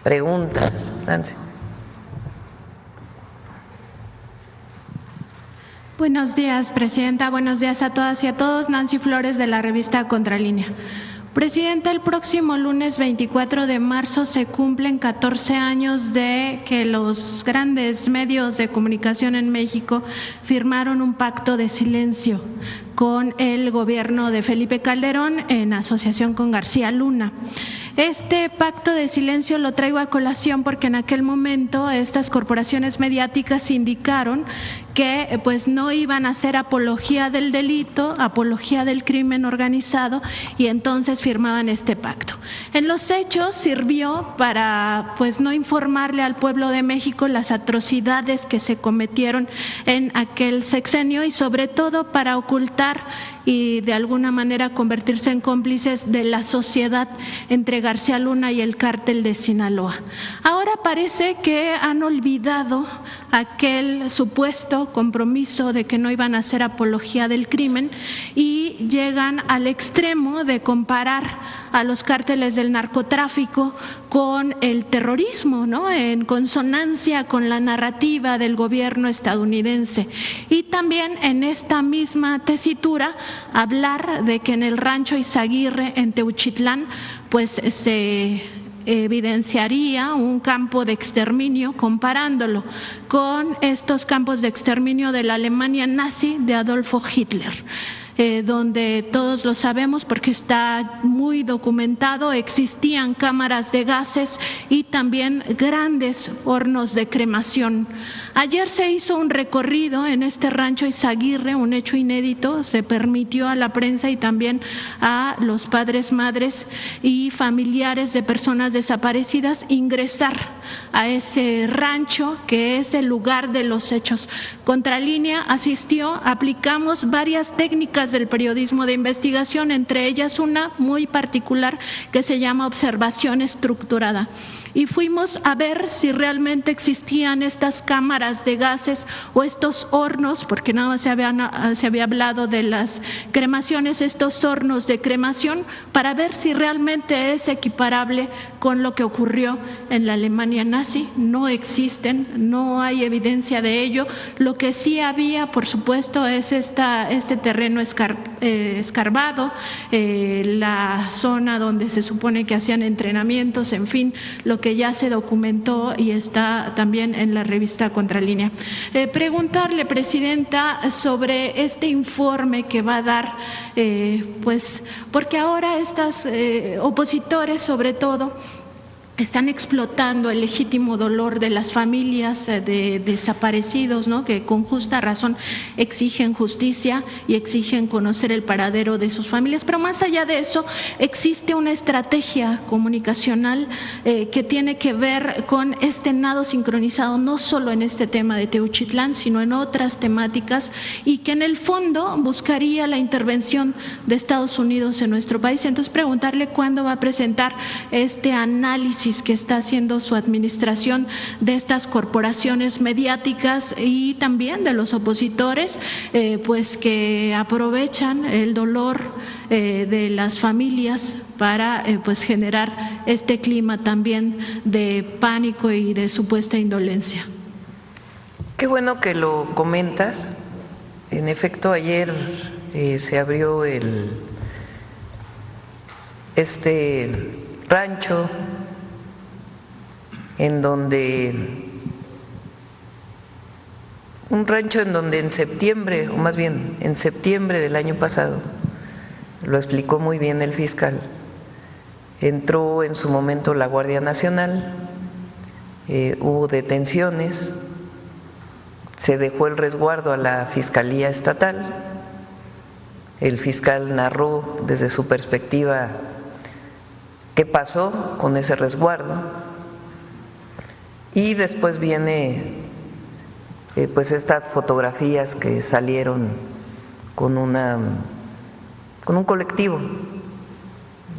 preguntas. Nancy. Buenos días, presidenta. Buenos días a todas y a todos. Nancy Flores, de la revista Contralínea. Presidenta, el próximo lunes 24 de marzo se cumplen 14 años de que los grandes medios de comunicación en México firmaron un pacto de silencio con el gobierno de Felipe Calderón en asociación con García Luna. Este pacto de silencio lo traigo a colación porque en aquel momento estas corporaciones mediáticas indicaron que pues no iban a hacer apología del delito, apología del crimen organizado, y entonces firmaban este pacto. En los hechos sirvió para pues no informarle al pueblo de México las atrocidades que se cometieron en aquel sexenio y sobre todo para ocultar y de alguna manera convertirse en cómplices de la sociedad entre García Luna y el cártel de Sinaloa. Ahora parece que han olvidado aquel supuesto compromiso de que no iban a hacer apología del crimen y llegan al extremo de comparar a los cárteles del narcotráfico con el terrorismo, ¿no?, en consonancia con la narrativa del gobierno estadounidense. Y también en esta misma tesitura hablar de que en el rancho Izaguirre, en Teuchitlán, pues se evidenciaría un campo de exterminio, comparándolo con estos campos de exterminio de la Alemania nazi de Adolfo Hitler. Donde todos lo sabemos porque está muy documentado, existían cámaras de gases y también grandes hornos de cremación. Ayer se hizo un recorrido en este rancho Izaguirre, un hecho inédito, se permitió a la prensa y también a los padres, madres y familiares de personas desaparecidas ingresar a ese rancho que es el lugar de los hechos. Contralínea asistió, aplicamos varias técnicas del periodismo de investigación, entre ellas una muy particular que se llama observación estructurada. Y fuimos a ver si realmente existían estas cámaras de gases o estos hornos, porque nada más se había hablado de las cremaciones, estos hornos de cremación, para ver si realmente es equiparable con lo que ocurrió en la Alemania nazi. No existen, no hay evidencia de ello. Lo que sí había, por supuesto, es este terreno escarbado, la zona donde se supone que hacían entrenamientos, en fin, lo que ya se documentó y está también en la revista Contralínea. Preguntarle, presidenta, sobre este informe que va a dar, pues porque ahora estos opositores, sobre todo, están explotando el legítimo dolor de las familias de desaparecidos, ¿no?, que con justa razón exigen justicia y exigen conocer el paradero de sus familias. Pero más allá de eso, existe una estrategia comunicacional que tiene que ver con este nado sincronizado, no solo en este tema de Teuchitlán, sino en otras temáticas, y que en el fondo buscaría la intervención de Estados Unidos en nuestro país. Entonces, preguntarle cuándo va a presentar este análisis que está haciendo su administración de estas corporaciones mediáticas y también de los opositores, pues que aprovechan el dolor de las familias para pues generar este clima también de pánico y de supuesta indolencia. Qué bueno que lo comentas. En efecto, ayer se abrió este rancho en donde en septiembre, o más bien en septiembre del año pasado, lo explicó muy bien el fiscal, entró en su momento la Guardia Nacional, hubo detenciones, se dejó el resguardo a la Fiscalía Estatal, el fiscal narró desde su perspectiva qué pasó con ese resguardo. Y después viene pues estas fotografías que salieron con un colectivo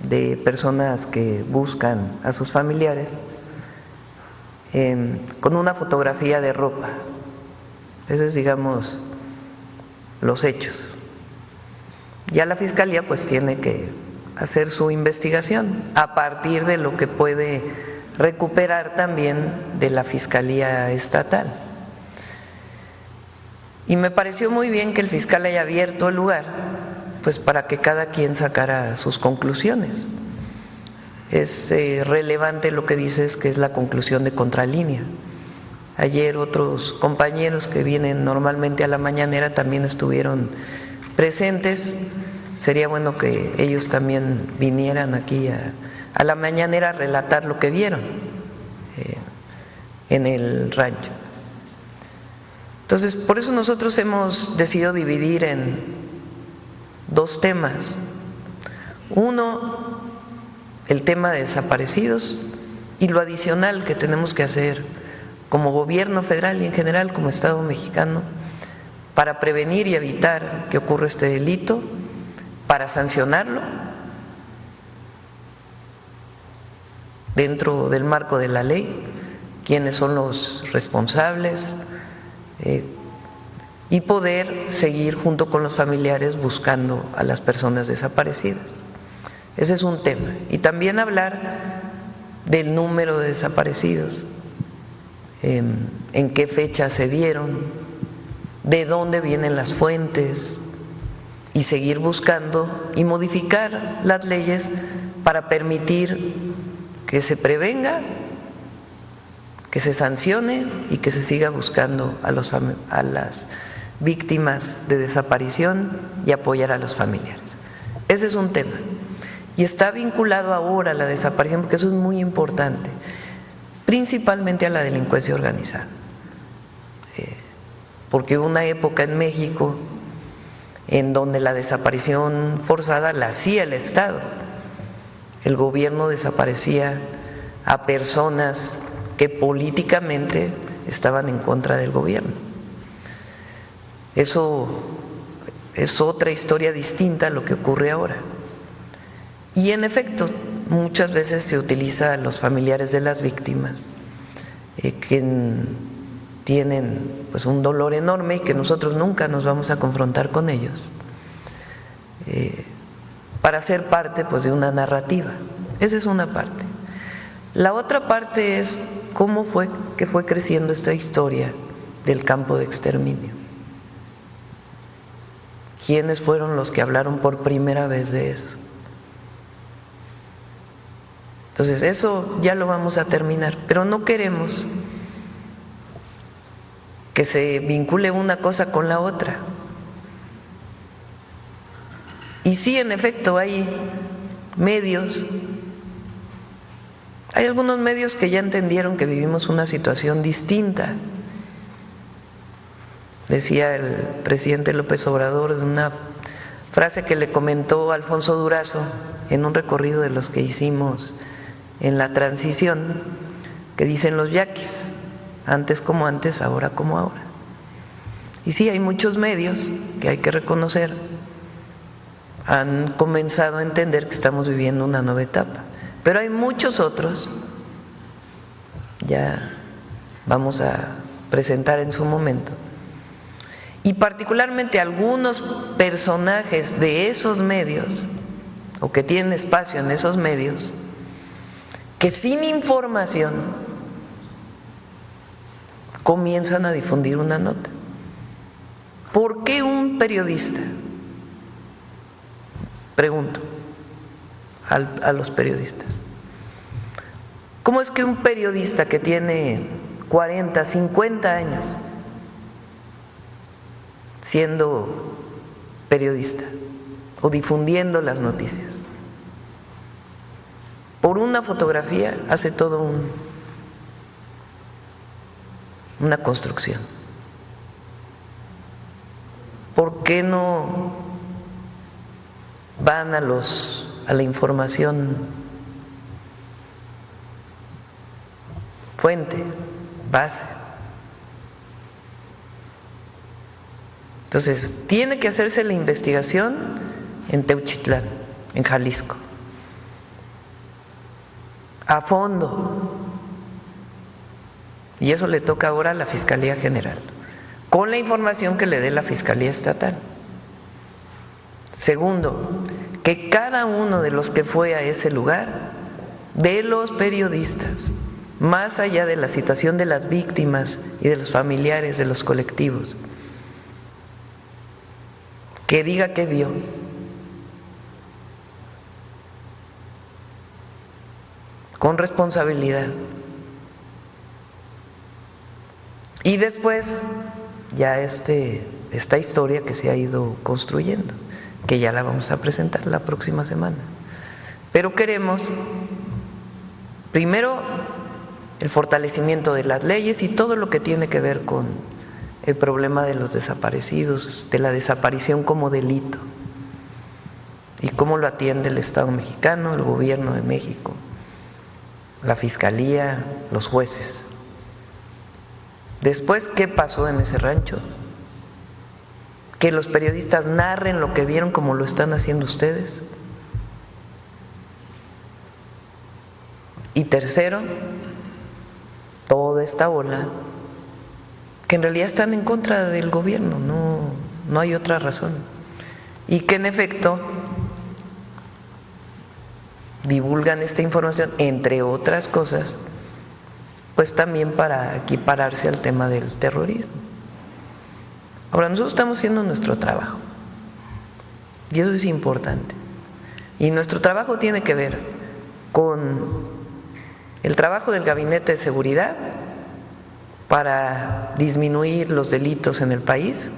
de personas que buscan a sus familiares, con una fotografía de ropa. Eso es, digamos, los hechos. Ya la Fiscalía pues tiene que hacer su investigación a partir de lo que puede recuperar también de la Fiscalía Estatal. Y me pareció muy bien que el fiscal haya abierto el lugar, pues para que cada quien sacara sus conclusiones. Es relevante lo que dices, que es la conclusión de Contralínea. Ayer otros compañeros que vienen normalmente a la mañanera también estuvieron presentes. Sería bueno que ellos también vinieran aquí a la mañanera a relatar lo que vieron en el rancho. Entonces, por eso nosotros hemos decidido dividir en dos temas. Uno, el tema de desaparecidos, y lo adicional que tenemos que hacer como gobierno federal y en general como Estado mexicano para prevenir y evitar que ocurra este delito, para sancionarlo dentro del marco de la ley, quiénes son los responsables, y poder seguir junto con los familiares buscando a las personas desaparecidas. Ese es un tema. Y también hablar del número de desaparecidos, en qué fecha se dieron, de dónde vienen las fuentes, y seguir buscando y modificar las leyes para permitir que se prevenga, que se sancione y que se siga buscando a las víctimas de desaparición y apoyar a los familiares. Ese es un tema. Y está vinculado ahora a la desaparición, porque eso es muy importante, principalmente a la delincuencia organizada. Porque hubo una época en México en donde la desaparición forzada la hacía el Estado. El gobierno desaparecía a personas que políticamente estaban en contra del gobierno. Eso es otra historia distinta a lo que ocurre ahora. Y en efecto, muchas veces se utiliza a los familiares de las víctimas, que tienen pues un dolor enorme y que nosotros nunca nos vamos a confrontar con ellos, para ser parte pues de una narrativa. Esa es una parte. La otra parte es cómo fue que fue creciendo esta historia del campo de exterminio. ¿Quiénes fueron los que hablaron por primera vez de eso? Entonces, eso ya lo vamos a terminar, pero no queremos que se vincule una cosa con la otra. Y sí, en efecto, hay medios, hay algunos medios que ya entendieron que vivimos una situación distinta. Decía el presidente López Obrador en una frase que le comentó Alfonso Durazo en un recorrido de los que hicimos en la transición, que dicen los yaquis: antes como antes, ahora como ahora. Y sí, hay muchos medios que hay que reconocer, han comenzado a entender que estamos viviendo una nueva etapa, pero hay muchos otros, ya vamos a presentar en su momento, y particularmente algunos personajes de esos medios, o que tienen espacio en esos medios, que sin información comienzan a difundir una nota. ¿Por qué un periodista? Pregunto a los periodistas. ¿Cómo es que un periodista que tiene 40, 50 años siendo periodista o difundiendo las noticias, por una fotografía hace todo una construcción? ¿Por qué no van a la información fuente, base? Entonces, tiene que hacerse la investigación en Teuchitlán, en Jalisco, a fondo, y eso le toca ahora a la Fiscalía General, con la información que le dé la Fiscalía Estatal. Segundo, que cada uno de los que fue a ese lugar de los periodistas, más allá de la situación de las víctimas y de los familiares de los colectivos, que diga qué vio. Con responsabilidad. Y después ya esta historia que se ha ido construyendo, que ya la vamos a presentar la próxima semana. Pero queremos, primero, el fortalecimiento de las leyes y todo lo que tiene que ver con el problema de los desaparecidos, de la desaparición como delito, y cómo lo atiende el Estado mexicano, el Gobierno de México, la Fiscalía, los jueces. Después, ¿qué pasó en ese rancho? Que los periodistas narren lo que vieron como lo están haciendo ustedes. Y tercero, toda esta ola que en realidad están en contra del gobierno, no hay otra razón. Y que en efecto divulgan esta información, entre otras cosas, pues también para equipararse al tema del terrorismo. Ahora, nosotros estamos haciendo nuestro trabajo, y eso es importante. Y nuestro trabajo tiene que ver con el trabajo del Gabinete de Seguridad para disminuir los delitos en el país.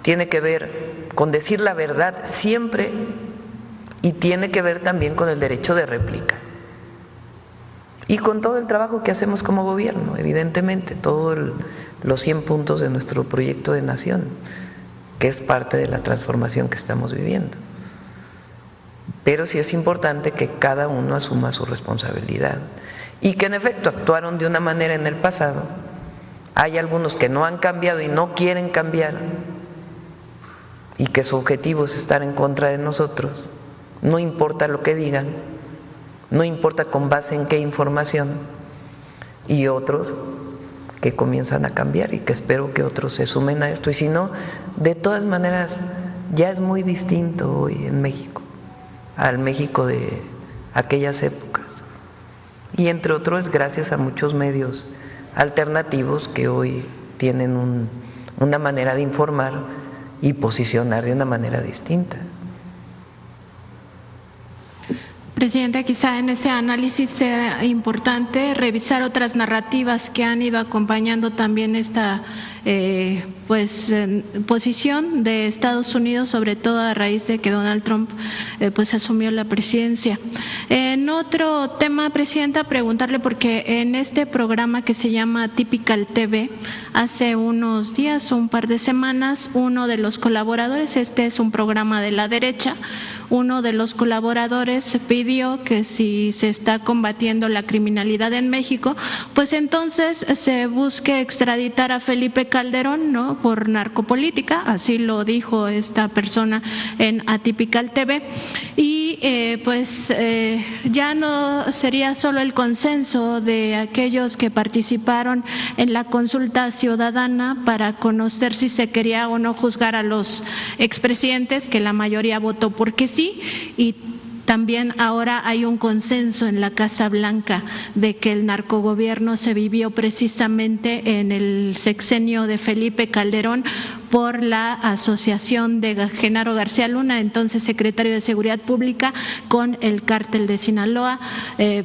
Tiene que ver con decir la verdad siempre y tiene que ver también con el derecho de réplica. Y con todo el trabajo que hacemos como gobierno, evidentemente, todos los 100 puntos de nuestro proyecto de nación, que es parte de la transformación que estamos viviendo. Pero sí es importante que cada uno asuma su responsabilidad y que en efecto actuaron de una manera en el pasado. Hay algunos que no han cambiado y no quieren cambiar y que su objetivo es estar en contra de nosotros, no importa lo que digan, no importa con base en qué información, y otros que comienzan a cambiar y que espero que otros se sumen a esto. Y si no, de todas maneras ya es muy distinto hoy en México al México de aquellas épocas, y entre otros gracias a muchos medios alternativos que hoy tienen una manera de informar y posicionar de una manera distinta. Presidenta, quizá en ese análisis sea importante revisar otras narrativas que han ido acompañando también esta posición de Estados Unidos, sobre todo a raíz de que Donald Trump asumió la presidencia. En otro tema, Presidenta, preguntarle, porque en este programa que se llama Typical TV, hace unos días o un par de semanas, uno de los colaboradores, este es un programa de la derecha, uno de los colaboradores pidió que si se está combatiendo la criminalidad en México, pues entonces se busque extraditar a Felipe Calderón, ¿no?, por narcopolítica, así lo dijo esta persona en Atypical TV. Y ya no sería solo el consenso de aquellos que participaron en la consulta ciudadana para conocer si se quería o no juzgar a los expresidentes, que la mayoría votó porque sí, y también ahora hay un consenso en la Casa Blanca de que el narcogobierno se vivió precisamente en el sexenio de Felipe Calderón por la asociación de Genaro García Luna, entonces secretario de Seguridad Pública, con el cártel de Sinaloa.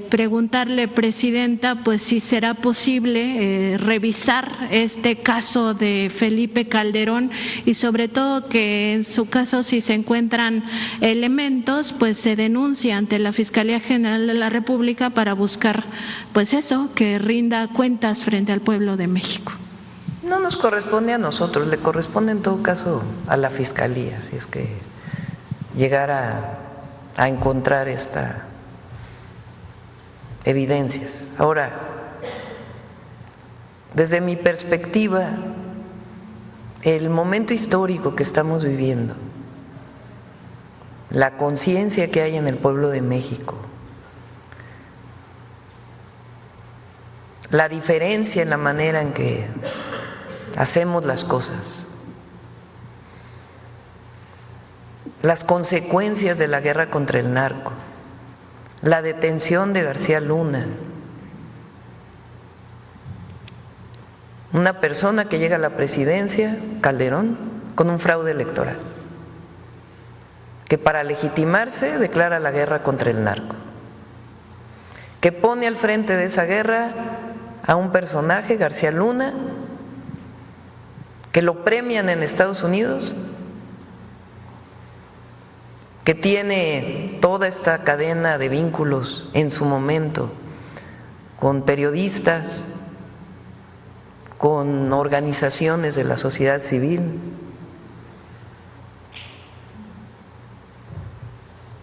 Preguntarle, Presidenta, pues si será posible revisar este caso de Felipe Calderón y sobre todo que en su caso, si se encuentran elementos, pues se denuncia ante la Fiscalía General de la República para buscar, pues eso, que rinda cuentas frente al pueblo de México. No nos corresponde a nosotros, le corresponde en todo caso a la Fiscalía, si es que llegara a encontrar estas evidencias. Ahora, desde mi perspectiva, el momento histórico que estamos viviendo, la conciencia que hay en el pueblo de México, la diferencia en la manera en que hacemos las cosas, las consecuencias de la guerra contra el narco, la detención de García Luna, una persona que llega a la presidencia, Calderón, con un fraude electoral, que para legitimarse declara la guerra contra el narco, que pone al frente de esa guerra a un personaje, García Luna, que lo premian en Estados Unidos, que tiene toda esta cadena de vínculos en su momento con periodistas, con organizaciones de la sociedad civil.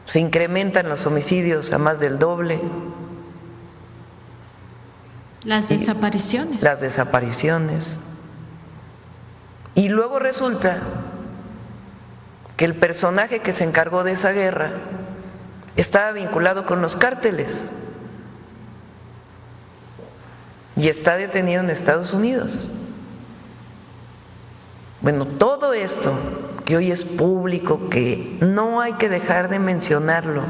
Se incrementan los homicidios a más del doble. Las desapariciones. Las desapariciones. Y luego resulta que el personaje que se encargó de esa guerra estaba vinculado con los cárteles y está detenido en Estados Unidos. Bueno, todo esto que hoy es público, que no hay que dejar de mencionarlo,